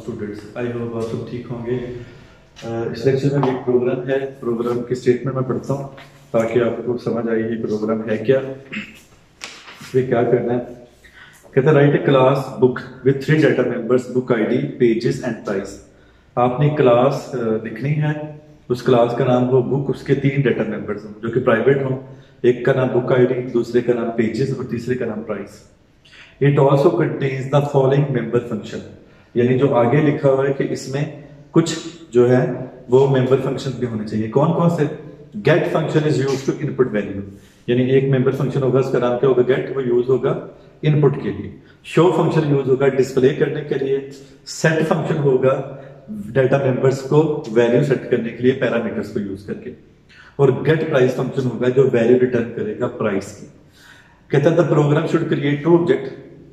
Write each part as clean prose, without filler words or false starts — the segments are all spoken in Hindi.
स्टूडेंट्स, आई होप आप सब ठीक होंगे। इस लेक्चर में एक प्रोग्राम है, प्रोग्राम की स्टेटमेंट में पढ़ता हूँ ताकि आपको समझ आए ये प्रोग्राम है क्या, इसमें क्या करना है। कहता है right A class book with 3 data members, book ID, pages and price. आपने क्लास लिखनी है, उस क्लास का नाम हो बुक, उसके 3 डाटा मेंबर्स हों जो कि प्राइवेट हों। एक का नाम बुक आईडी, दूसरे का नाम पेजेस और तीसरे का नाम price. It also contains the following member function, यानी जो आगे लिखा हुआ है कि इसमें कुछ जो है वो मेंबर फंक्शन भी होने चाहिए। कौन कौन से? Gate function is used to input value, यानी एक मेंबर फंक्शन होगा, उसका नाम क्या होगा? गेट, वो यूज होगा इनपुट के लिए। शो फंक्शन यूज होगा डिस्प्ले करने के लिए। सेट फंक्शन होगा डाटा मेंबर्स को वैल्यू सेट करने के लिए पैरामीटर्स को यूज करके। और गेट प्राइस फंक्शन होगा जो वैल्यू रिटर्न करेगा प्राइस की। कहता है the programme should create 2 object,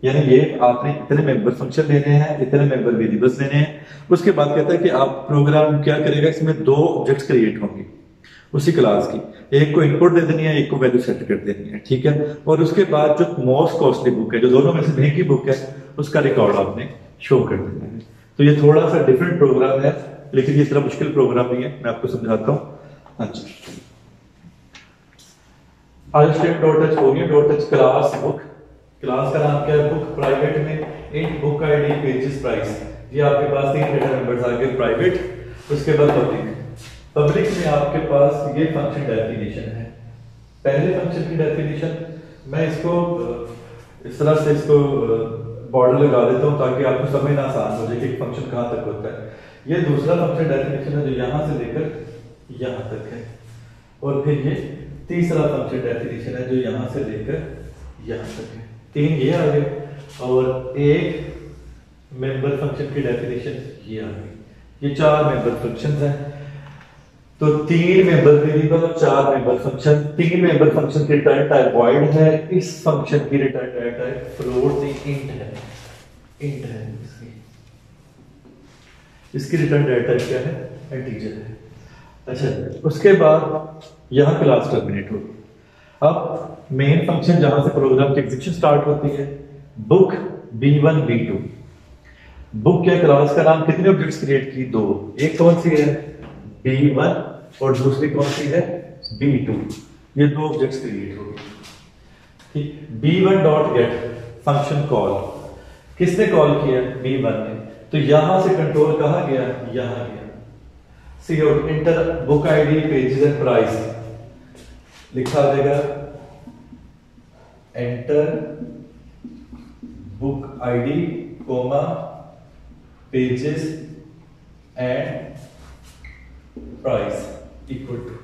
यानी ये आपने इतने मेंबर फंक्शन लेने हैं, इतने मेंबर वेरिएबल्स लेने हैं। उसके बाद कहता है कि आप प्रोग्राम क्या करेगा, इसमें 2 ऑब्जेक्ट्स क्रिएट होंगे उसी क्लास की, एक को इनपुट दे देनी है, एक को वैल्यू सेट कर देनी है, ठीक है। और उसके बाद जो मोस्ट कॉस्टली बुक है, जो दोनों में से महंगी बुक है, उसका रिकॉर्ड आपने शो कर देना है। तो ये थोड़ा सा डिफरेंट प्रोग्राम है, लेकिन ये इतना मुश्किल प्रोग्राम नहीं है, मैं आपको समझाता हूं। अच्छा, आज स्टेप डॉट टच हो गया। Dot touch class book, class का नाम क्या है? बुक। प्राइवेट में int book ID pages price, ये आपके पास 3 डेटा मेंबर्स आ गए प्राइवेट। उसके बाद पब्लिक, पब्लिक में आपके पास ये फंक्शन डेफिनेशन है। पहले फंक्शन की डेफिनेशन मैं इसको इस तरह से इसको बॉर्डर लगा देता हूं ताकि आपको समझना आसान हो जाए कि फंक्शन कहां तक होता है। ये दूसरा फंक्शन डेफिनेशन है जो यहां से लेकर यहां तक है। और फिर ये तीसरा फंक्शन डेफिनेशन है जो यहां से लेकर यहां तक है। 3 ये आ गए और एक मेंबर फंक्शन की डेफिनेशन ये आ गई। ये 4 मेंबर फंक्शन है। तो 3 मेंबर वेरिएबल और 4 मेंबर फंक्शन। 3 मेंबर फंक्शन की रिटर्न टाइप वॉइड है, इस फंक्शन की रिटर्न टाइप फ्लोट इंट है। इंट है इसकी रिटर्न टाइप क्या है? इंटीजर है। अच्छा, उसके बाद यहां क्लास टर्मिनेट होगी। अब मेन फंक्शन जहां से प्रोग्राम की एग्जीक्यूशन स्टार्ट होती है, बुक B1 B2। बुक क्या क्लास का नाम, कितने ऑब्जेक्ट्स क्रिएट की? 2। एक कौन सी है? B1 और दूसरी कौन सी है? B2। ये 2 ऑब्जेक्ट्स क्रिएट हो गए, ठीक। B1 dot gate function call, किसने कॉल किया? B1 ने। तो यहां से कंट्रोल कहां गया? यहां गया। Cout enter book ID pages and price, लिखा जाएगा enter book ID comma pages and price equal to.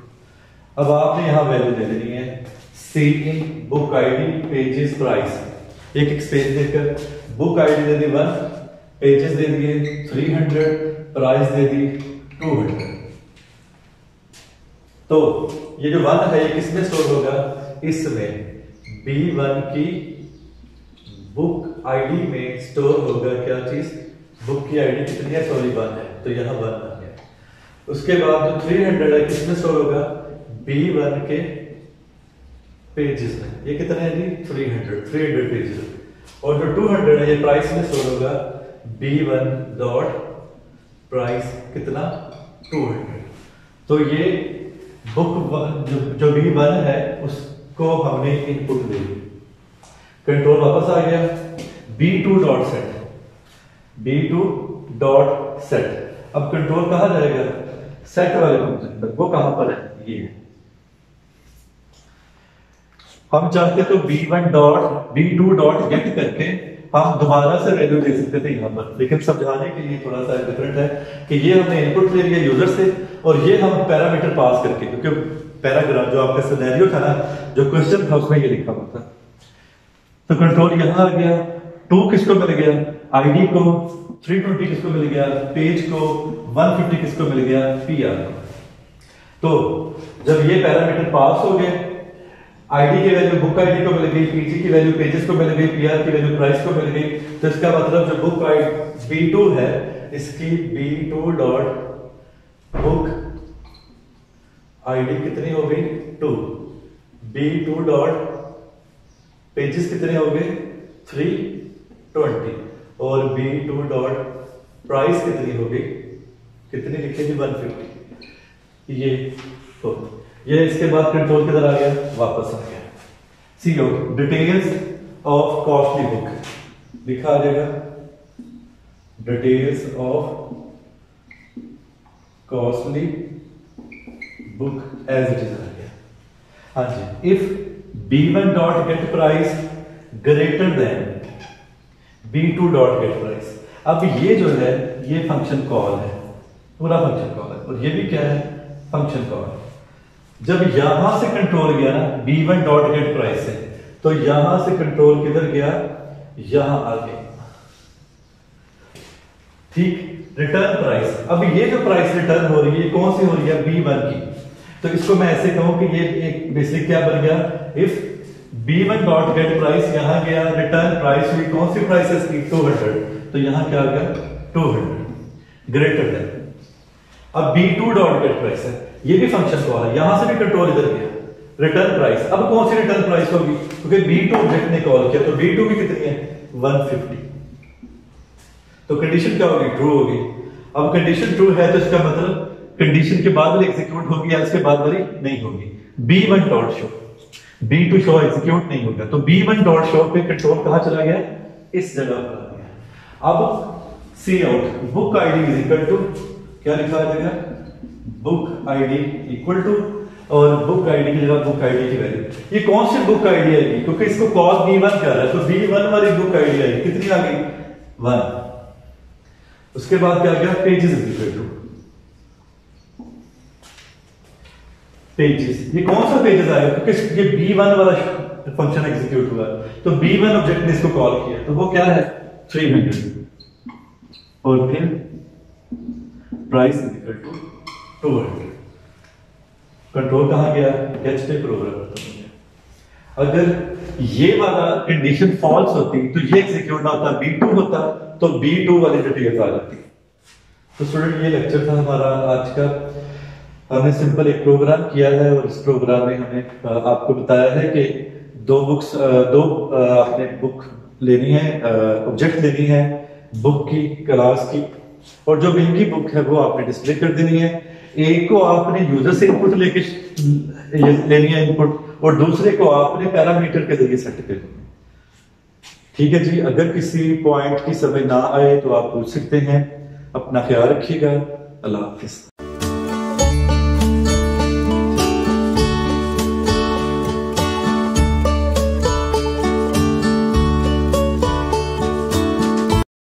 अब आपने यहां वैल्यू दे देनी है cin book ID pages price. एक एक्सपेंस देकर बुक आईडी दे दी 1, पेजेस दे दिए 300, प्राइस दे दी 200। तो ये जो 1 है ये किसमें स्टोर होगा? इसमें B1 की बुक आईडी में स्टोर होगा क्या चीज? बुक की आईडी कितनी है? सॉरी 1 है, तो यहां 1 आ गया। उसके बाद जो 300 है किसमें स्टोर होगा? B1 के पेजेस में। ये कितने हैं जी? 300 पेजेस। और जो 200 है ये प्राइस में स्टोर होगा B1 डॉट प्राइस कितना? 200। तो ये बुक जो B1 है उसको हमने इनपुट दे दी, कंट्रोल वापस आ गया। B2 dot set, B2 dot set. अब कंट्रोल कहां जाएगा? सेट वाले फंक्शन पर। वो कहां पर है? ये है। हम चाहते तो B2 डॉट गेट करके हम दोबारा से वैल्यू दे सकते थे यहां पर, लेकिन समझाने के लिए थोड़ा सा डिफरेंट है कि ये हमने इनपुट ले लिया यूजर से और ये हम पैरामीटर पास करके, क्योंकि पैराग्राफ जो आपका सिनेरियो था ना, जो क्वेश्चन था उसमें ये लिखा हुआ था। तो कंट्रोल यहां आ गया। 2 किसको मिल गया? आईडी को। 320 किसको मिल गया? पेज को। 150 किसको मिल गया? PR को। तो जब ये पैरामीटर पास हो गए, आईडी की वैल्यू बुक आईडी को मिल गई, पीजी की वैल्यू पेजेस को मिल गई, PR की वैल्यू प्राइस को मिल गई, तो इसका मतलब जो बुक आईडी B2 है इसकी B2 डॉट बुक आईडी कितनी हो गई? 2। B2 डॉट पेजेस कितने हो गए? 320 और B2 डॉट प्राइस कितनी होगी, कितनी लिखेगी 150, ये तो ये इसके बाद कंट्रोल किधर आ गया, वापस आ गया। Cout details of costly book लिखा आ जाएगा, details of costly book as it is आ गया। हाँ जी, if B1 dot get price greater than B2 dot get price. अब ये जो है ये फंक्शन कॉल है, पूरा फंक्शन कॉल है, और ये भी क्या है, फंक्शन कॉल। जब यहां से कंट्रोल गया ना B1 डॉट गेट प्राइस से, तो यहां से कंट्रोल किधर गया, यहां आ गया, ठीक, रिटर्न प्राइस। अब ये जो प्राइस रिटर्न हो रही है कौन सी हो रही है, B1 की। तो इसको मैं ऐसे कहूं कि ये एक बेसिक क्या बन गया, if B1 dot get price, यहां गया रिटर्न प्राइस हुई कौन सी प्राइस है इसकी, 200, तो यहां क्या आ गया 200 ग्रेटर देन। अब B2 डॉट गेट प्राइस है, ये भी फंक्शन कॉल है, यहां से भी कंट्रोल इधर गया, रिटर्न प्राइस। अब कौन सी रिटर्न प्राइस होगी, क्योंकि B2 ऑब्जेक्ट ने कॉल किया, तो B2 भी कितनी है 150, तो कंडीशन क्या होगी, ट्रू होगी। अब कंडीशन ट्रू है तो इसका मतलब कंडीशन के बाद वाली एग्जीक्यूट होगी या इसके बाद वाली नहीं होगी। B1 dot show, B2 show execute नहीं होगा, तो B1 डॉट शो पे कंट्रोल कहां चला गया, इस जगह पर आ गया। अब cout book ID is equal to, क्या लिखा आ जाएगा, बुक आईडी इक्वल टू, और बुक आईडी की जगह बुक आईडी की वैल्यू, ये कौन सी बुक आईडी आएगी, क्योंकि इसको कॉल B1 कर रहा है, तो B1 वाली बुक आईडी आएगी, कितनी आ गई 1। उसके बाद क्या गया, pages is equal two pages, ये कौन सा पेजेस आएगा, क्योंकि ये B1 वाला फंक्शन एग्जीक्यूट हुआ, तो B1 ऑब्जेक्ट ने इसको कॉल किया, तो वो क्या है 300, और फिर price is equal to 200। Control कहां गया, गेट पे प्रोग्राम। अगर ये वाला कंडीशन फॉल्स होती तो ये एग्जीक्यूट ना होता, B2 होता, तो B2 वाली डिटेल्स आ जाती। तो स्टूडेंट ये लेक्चर था हमारा आज का। हमने सिंपल एक प्रोग्राम किया है, और इस प्रोग्राम में हमने आपको बताया है कि दो आपने बुक लेनी है, ऑब्जेक्ट लेनी है बुक की, क्लास की, और जो इनकी बुक है वो आपने डिस्प्ले कर देनी है। एक को आपने यूजर से इनपुट लेके लेनी है इनपुट, और दूसरे को आपने पैरामीटर के जरिए सेट करनी है। ठीक है जी, अगर किसी पॉइंट की समझ ना आए तो आप पूछ सकते हैं। अपना ख्याल रखिएगा, अल्लाह हाफिज।